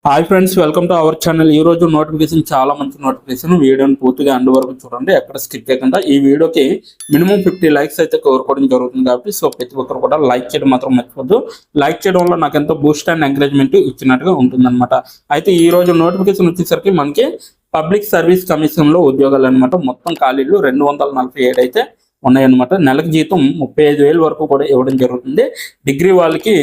Hi friends, welcome to our channel. ఈ రోజు notification చాలా మంచి నోటిఫికేషన్. వీడియోని పూర్తిగా అండ్ వరకు చూడండి, ఎక్కడ స్కిప్ చేయకుండా. ఈ వీడియోకి మినిమం 50 లైక్స్ అయితే కోరుకోవడం జరుగుతుంది కాబట్టి ప్రతి ఒక్కరు కూడా లైక్ చేయడం మాత్రం మర్చిపోద్దు. లైక్ చేయడం వల్ల నాకు ఎంతో బూస్ట్ అండ్ ఎంకరేజ్మెంట్ ఇచ్చినట్టుగా ఉంటుందన్నమాట. అయితే ఈ రోజు నోటిఫికేషన్ వచ్చేసరికి మనకి పబ్లిక్ సర్వీస్ కమిషన్ లో ఉద్యోగాలు అనమాట. మొత్తం ఖాళీలు 247 అయితే ఉన్నాయన్నమాట. నెలకు జీతం 35,000 వరకు కూడా ఇవ్వడం జరుగుతుంది. డిగ్రీ వాళ్ళకి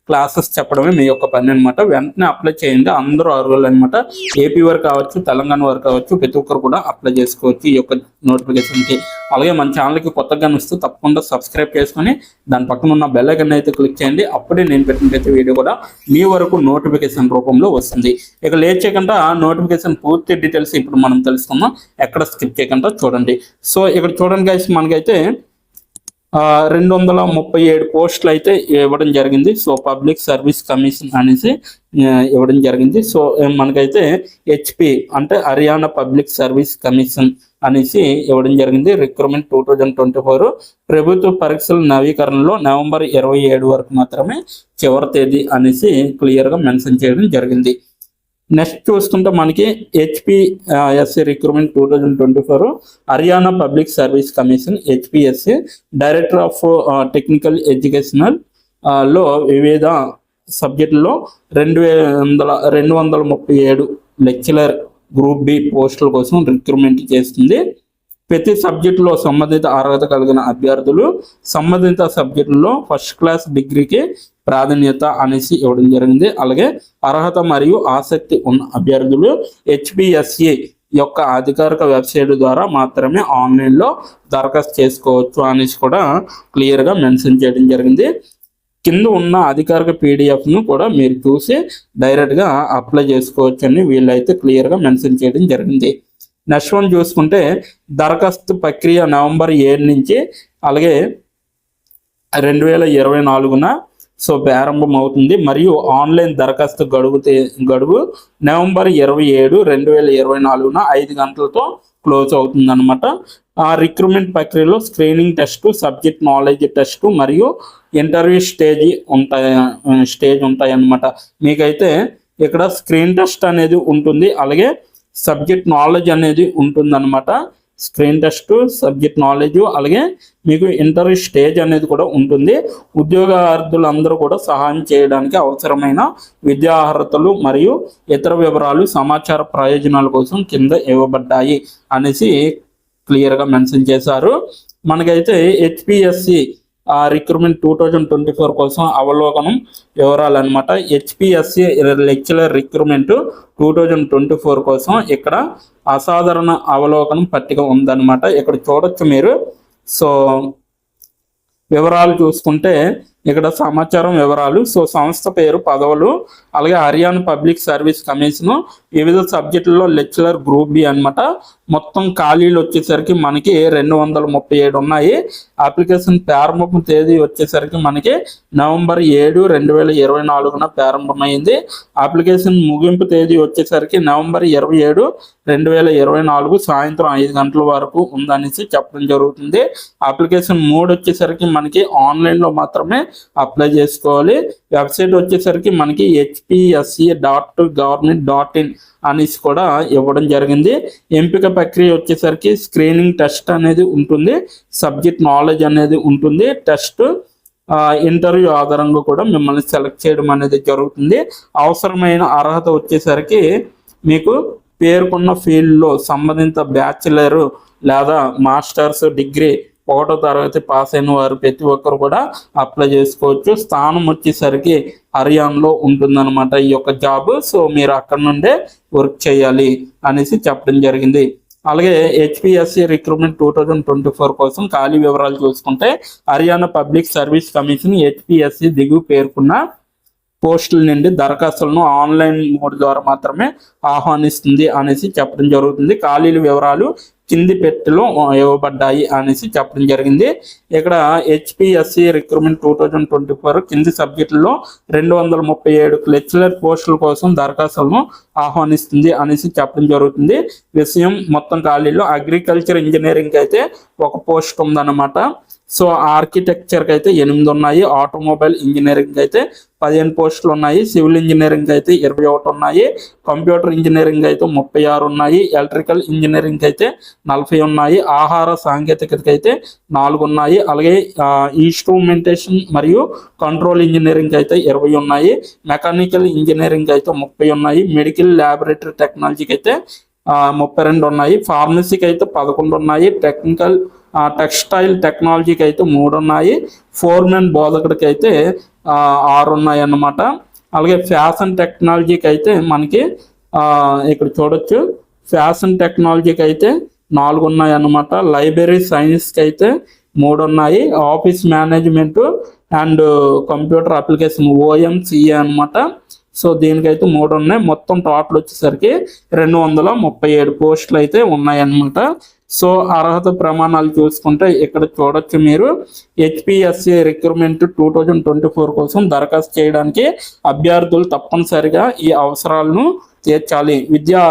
క్లాసెస్ చెప్పడమే మీ యొక్క పని అనమాట. వెంటనే అప్లై చేయండి, అందరూ అర్హులు అనమాట. ఏపీ వారు కావచ్చు, తెలంగాణ వారు కావచ్చు, ప్రతి ఒక్కరు కూడా అప్లై చేసుకోవచ్చు ఈ యొక్క నోటిఫికేషన్కి. అలాగే మన ఛానల్కి కొత్తగా వస్తూ తప్పకుండా సబ్స్క్రైబ్ చేసుకొని దాని పక్కన ఉన్న బెల్ ఐకాన్ అయితే క్లిక్ చేయండి. అప్పుడే నేను పెట్టిన ప్రతి వీడియో కూడా మీ వరకు నోటిఫికేషన్ రూపంలో వస్తుంది. ఇక లేట్ చేయకుండా నోటిఫికేషన్ పూర్తి డీటెయిల్స్ ఇప్పుడు మనం తెలుసుకుందాం. ఎక్కడ స్కిప్ చేయకుండా చూడండి. సో ఇక్కడ చూడండి గైస్, మనకైతే 237 పోస్టులు అయితే ఇవ్వడం జరిగింది. సో పబ్లిక్ సర్వీస్ కమిషన్ అనేసి ఇవ్వడం జరిగింది. సో మనకైతే HP అంటే హర్యానా పబ్లిక్ సర్వీస్ కమిషన్ అనేసి ఇవ్వడం జరిగింది. రిక్రూట్మెంట్ 2024 ప్రభుత్వ పరీక్షల నవీకరణలో నవంబర్ 27 వరకు మాత్రమే చివరి తేదీ అనేసి క్లియర్గా మెన్షన్ చేయడం జరిగింది. నెక్స్ట్ చూసుకుంటే మనకి HPSC recruitment 2024 Haryana public service commission HPSC director of technical educational లో వివిధ సబ్జెక్టుల్లో 237 లెక్చరర్ గ్రూప్ B పోస్టుల కోసం రిక్రూట్మెంట్ చేస్తుంది. ప్రతి సబ్జెక్టులో సంబంధిత అర్హత కలిగిన అభ్యర్థులు సంబంధిత సబ్జెక్టులో ఫస్ట్ క్లాస్ డిగ్రీకి ప్రాధాన్యత అనేసి ఇవ్వడం జరిగింది. అలాగే అర్హత మరియు ఆసక్తి ఉన్న అభ్యర్థులు HPSC యొక్క అధికారిక వెబ్సైట్ ద్వారా మాత్రమే ఆన్లైన్లో దరఖాస్తు చేసుకోవచ్చు అనేసి కూడా క్లియర్గా మెన్షన్ చేయడం జరిగింది. కింద ఉన్న అధికారిక PDFను కూడా మీరు చూసి డైరెక్ట్గా అప్లై చేసుకోవచ్చు అని వీళ్ళైతే క్లియర్గా మెన్షన్ చేయడం జరిగింది. నెక్స్ట్ వన్ చూసుకుంటే దరఖాస్తు ప్రక్రియ నవంబర్ 7 నుంచి అలాగే 2024న సో ప్రారంభం అవుతుంది. మరియు ఆన్లైన్ దరఖాస్తు గడువు నవంబర్ 27, 2024న 5 గంటలతో క్లోజ్ అవుతుంది అనమాట. ఆ రిక్రూట్మెంట్ ప్రక్రియలో screening test, subject knowledge test మరియు ఇంటర్వ్యూ స్టేజ్ ఉంటాయి అన్నమాట. మీకైతే ఇక్కడ స్క్రీన్ టెస్ట్ అనేది ఉంటుంది, అలాగే సబ్జెక్ట్ నాలెడ్జ్ అనేది ఉంటుందన్నమాట. స్క్రీన్ టెస్ట్, సబ్జెక్ట్ నాలెడ్జ్, అలాగే మీకు ఇంటర్వ్యూ స్టేజ్ అనేది కూడా ఉంటుంది. ఉద్యోగార్థులందరూ కూడా సహాయం చేయడానికి అవసరమైన విద్యా అర్హతలు మరియు ఇతర వివరాలు సమాచార ప్రయోజనాల కోసం కింద ఇవ్వబడ్డాయి అనేసి క్లియర్గా మెన్షన్ చేశారు. మనకైతే HPSC రిక్రూట్మెంట్ 2024 కోసం అవలోకనం వివరాలు అనమాట. HPSC లెక్చరర్ రిక్రూట్మెంట్ 2024 కోసం ఇక్కడ అసాధారణ అవలోకనం పట్టిక ఉందన్నమాట. ఇక్కడ చూడొచ్చు మీరు. సో వివరాలు చూసుకుంటే ఇక్కడ సమాచారం వివరాలు, సో సంస్థ పేరు, పదవులు, అలాగే హర్యానా పబ్లిక్ సర్వీస్ కమిషన్ వివిధ సబ్జెక్టుల్లో లెక్చరర్ గ్రూప్ B అనమాట. మొత్తం ఖాళీలు వచ్చేసరికి మనకి 237 ఉన్నాయి. అప్లికేషన్ ప్రారంభ తేదీ వచ్చేసరికి మనకి నవంబర్ 7, 2024న ప్రారంభమైంది. అప్లికేషన్ ముగింపు తేదీ వచ్చేసరికి నవంబర్ 27, 2024 సాయంత్రం 5 గంటల వరకు ఉందనేసి చెప్పడం జరుగుతుంది. అప్లికేషన్ మోడ్ వచ్చేసరికి మనకి ఆన్లైన్లో మాత్రమే అప్లై చేసుకోవాలి. వెబ్సైట్ వచ్చేసరికి మనకి hpsc.govt.in అనేసి కూడా ఇవ్వడం జరిగింది. ఎంపిక ప్రక్రియ వచ్చేసరికి స్క్రీనింగ్ టెస్ట్ అనేది ఉంటుంది, సబ్జెక్ట్ నాలెడ్జ్ అనేది ఉంటుంది, టెస్ట్ ఇంటర్వ్యూ ఆధారంగా కూడా మిమ్మల్ని సెలెక్ట్ చేయడం అనేది జరుగుతుంది. అవసరమైన అర్హత వచ్చేసరికి మీకు పేర్కొన్న ఫీల్డ్లో సంబంధిత బ్యాచిలర్ లేదా మాస్టర్స్ డిగ్రీ 1వ తరగతి పాస్ అయిన వారు ప్రతి ఒక్కరు కూడా అప్లై చేసుకోవచ్చు. స్థానం వచ్చేసరికి హర్యానాలో ఉంటుందన్నమాట ఈ యొక్క జాబ్. సో మీరు అక్కడ నుండే వర్క్ చేయాలి అనేసి చెప్పడం జరిగింది. అలాగే HPSC రిక్రూట్మెంట్ 2024 కోసం ఖాళీ వివరాలు చూసుకుంటే Haryana public service commission HPSC దిగువ పేర్కొన్న పోస్టుల నుండి దరఖాస్తులను ఆన్లైన్ మోడ్ ద్వారా మాత్రమే ఆహ్వానిస్తుంది అనేసి చెప్పడం జరుగుతుంది. ఖాళీల వివరాలు కింది పెట్టెలో ఇవ్వబడ్డాయి అనేసి చెప్పడం జరిగింది. ఇక్కడ HPSC రిక్రూట్మెంట్ 2024 కింది సబ్జెక్టుల్లో 237 లెక్చరర్ పోస్టుల కోసం దరఖాస్తులను ఆహ్వానిస్తుంది అనేసి చెప్పడం జరుగుతుంది. విషయం మొత్తం ఖాళీలో అగ్రికల్చర్ ఇంజనీరింగ్ అయితే 1 పోస్ట్ ఉందన్నమాట. సో ఆర్కిటెక్చర్కి అయితే 8 ఉన్నాయి, ఆటోమొబైల్ ఇంజనీరింగ్ అయితే 15 పోస్టులు ఉన్నాయి, సివిల్ ఇంజనీరింగ్ అయితే 21 ఉన్నాయి, కంప్యూటర్ ఇంజనీరింగ్ అయితే 36 ఉన్నాయి, ఎలక్ట్రికల్ ఇంజనీరింగ్ అయితే 40 ఉన్నాయి, ఆహార సాంకేతికతకి అయితే 4 ఉన్నాయి, అలాగే ఇన్స్ట్రుమెంటేషన్ మరియు కంట్రోల్ ఇంజనీరింగ్ అయితే 20 ఉన్నాయి, మెకానికల్ ఇంజనీరింగ్ అయితే 30 ఉన్నాయి, మెడికల్ ల్యాబొరేటరీ టెక్నాలజీకి అయితే 32 ఉన్నాయి, ఫార్మసీకి అయితే 11 ఉన్నాయి, టెక్స్టైల్ టెక్నాలజీకి అయితే 3 ఉన్నాయి, ఫోర్మెన్ బోధకుడికి అయితే 6 ఉన్నాయి అన్నమాట. అలాగే ఫ్యాషన్ టెక్నాలజీకి అయితే మనకి ఇక్కడ చూడొచ్చు, ఫ్యాషన్ టెక్నాలజీకి అయితే 4 ఉన్నాయి అన్నమాట, లైబ్రరీ సైన్స్కి అయితే 3 ఉన్నాయి, office management and computer application OMCA అనమాట. సో దీనికైతే 3 ఉన్నాయి, మొత్తం టోటల్ వచ్చేసరికి 237 పోస్టులు అయితే ఉన్నాయన్నమాట. సో అర్హత ప్రమాణాలు చూసుకుంటే ఇక్కడ చూడొచ్చు మీరు, HPSC రిక్రూట్మెంట్ 2024 కోసం దరఖాస్తు చేయడానికి అభ్యర్థులు తప్పనిసరిగా ఈ అవసరాలను తీర్చాలి. విద్యా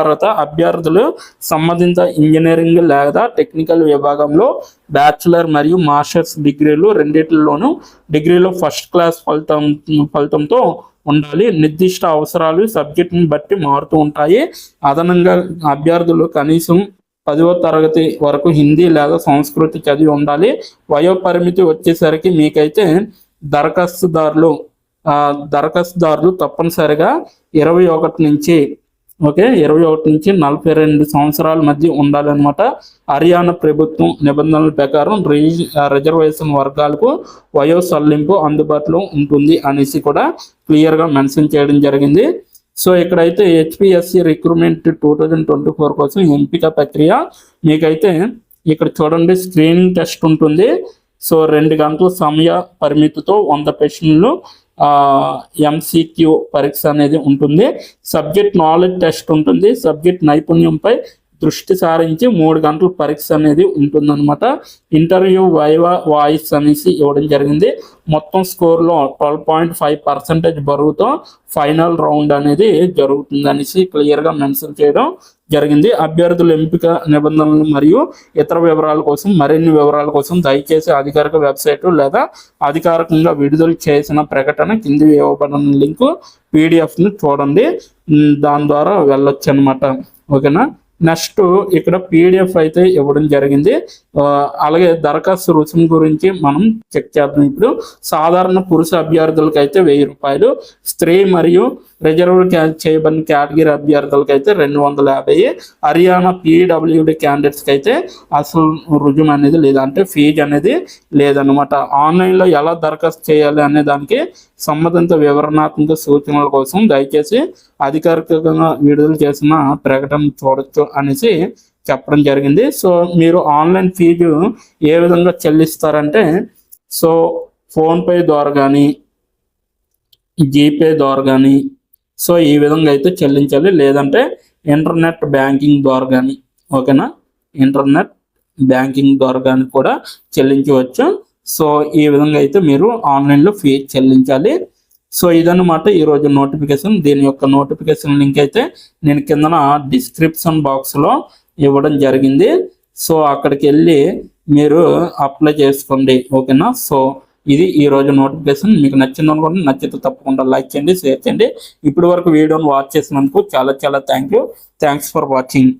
అర్హత అభ్యర్థులు సంబంధిత ఇంజనీరింగ్ లేదా టెక్నికల్ విభాగంలో బ్యాచిలర్ మరియు మాస్టర్స్ డిగ్రీలు రెండింటిలోనూ డిగ్రీలో ఫస్ట్ క్లాస్ ఫలితంతో ఉండాలి. నిర్దిష్ట అవసరాలు సబ్జెక్టుని బట్టి మారుతూ ఉంటాయి. అదనంగా అభ్యర్థులు కనీసం 10వ తరగతి వరకు హిందీ లేదా సంస్కృతి చదివి ఉండాలి. వయోపరిమితి వచ్చేసరికి మీకైతే దరఖాస్తుదారులు తప్పనిసరిగా 21 నుంచి 42 సంవత్సరాల మధ్య ఉండాలన్నమాట. హర్యానా ప్రభుత్వం నిబంధనల ప్రకారం రిజర్వేషన్ వర్గాలకు వయో సడలింపు అందుబాటులో ఉంటుంది అనేసి కూడా క్లియర్గా మెన్షన్ చేయడం జరిగింది. సో ఇక్కడైతే HPSC రిక్రూట్మెంట్ 2024 కోసం ఎంపిక ప్రక్రియ మీకైతే ఇక్కడ చూడండి, స్క్రీనింగ్ టెస్ట్ ఉంటుంది. సో 2 గంటల సమయ పరిమితితో 100 ప్రశ్నలు MCQ పరీక్ష అనేది ఉంటుంది. సబ్జెక్ట్ నాలెడ్జ్ టెస్ట్ ఉంటుంది. సబ్జెక్ట్ నైపుణ్యంపై దృష్టి సారించి 3 గంటల పరీక్ష అనేది ఉంటుందన్నమాట. ఇంటర్వ్యూ వైవా వాయిస్ అనేసి ఇవ్వడం జరిగింది. మొత్తం స్కోర్లో 12.5% బరువుతో ఫైనల్ రౌండ్ అనేది జరుగుతుంది అనేసి క్లియర్గా మెన్షన్ చేయడం జరిగింది. అభ్యర్థుల ఎంపిక నిబంధనలు మరియు ఇతర వివరాల కోసం, మరిన్ని వివరాల కోసం దయచేసి అధికారిక వెబ్సైట్ లేదా అధికారికంగా విడుదల చేసిన ప్రకటన కింది ఇవ్వబడిన లింకు PDFని చూడండి, దాని ద్వారా వెళ్ళొచ్చు అనమాట. ఓకేనా. నెక్స్ట్ ఇక్కడ PDF అయితే ఇవ్వడం జరిగింది. అలాగే దరఖాస్తు రుసుము గురించి మనం చెక్ చేద్దాం. ఇప్పుడు సాధారణ పురుష అభ్యర్థులకు అయితే 1000 రూపాయలు, స్త్రీ మరియు రిజర్వ్ చేయబడిన కేటగిరీ అభ్యర్థులకు అయితే 250, హర్యానా PWD క్యాండిడేట్స్కి అయితే అసలు రుజుము అనేది లేదు, అంటే ఫీజు అనేది లేదనమాట. ఆన్లైన్లో ఎలా దరఖాస్తు చేయాలి అనే దానికి సంబంధిత వివరణాత్మక సూచనల కోసం దయచేసి అధికారికంగా విడుదల చేసిన ప్రకటన చూడొచ్చు అనేసి చెప్పడం జరిగింది. సో మీరు ఆన్లైన్ ఫీజు ఏ విధంగా చెల్లిస్తారంటే, సో ఫోన్పే ద్వారా కానీ, జీపే ద్వారా కానీ, సో ఈ విధంగా అయితే చెల్లించాలి. లేదంటే ఇంటర్నెట్ బ్యాంకింగ్ ద్వారా కానీ, ఓకేనా, ఇంటర్నెట్ బ్యాంకింగ్ ద్వారా కానీ కూడా చెల్లించవచ్చు. సో ఈ విధంగా అయితే మీరు ఆన్లైన్లో ఫీజు చెల్లించాలి. సో ఇదన్నమాట ఈరోజు నోటిఫికేషన్. దీని యొక్క నోటిఫికేషన్ లింక్ అయితే నేను కిందన డిస్క్రిప్షన్ బాక్స్లో ఇవ్వడం జరిగింది. సో అక్కడికి వెళ్ళి మీరు అప్లై చేసుకోండి, ఓకేనా. సో ఇది ఈరోజు నోటిఫికేషన్. మీకు నచ్చింది అనుకోండి, నచ్చితే తప్పకుండా లైక్ చేయండి, షేర్ చేయండి. ఇప్పటి వరకు వీడియోని వాచ్ చేసినందుకు చాలా థ్యాంక్స్ ఫర్ వాచింగ్.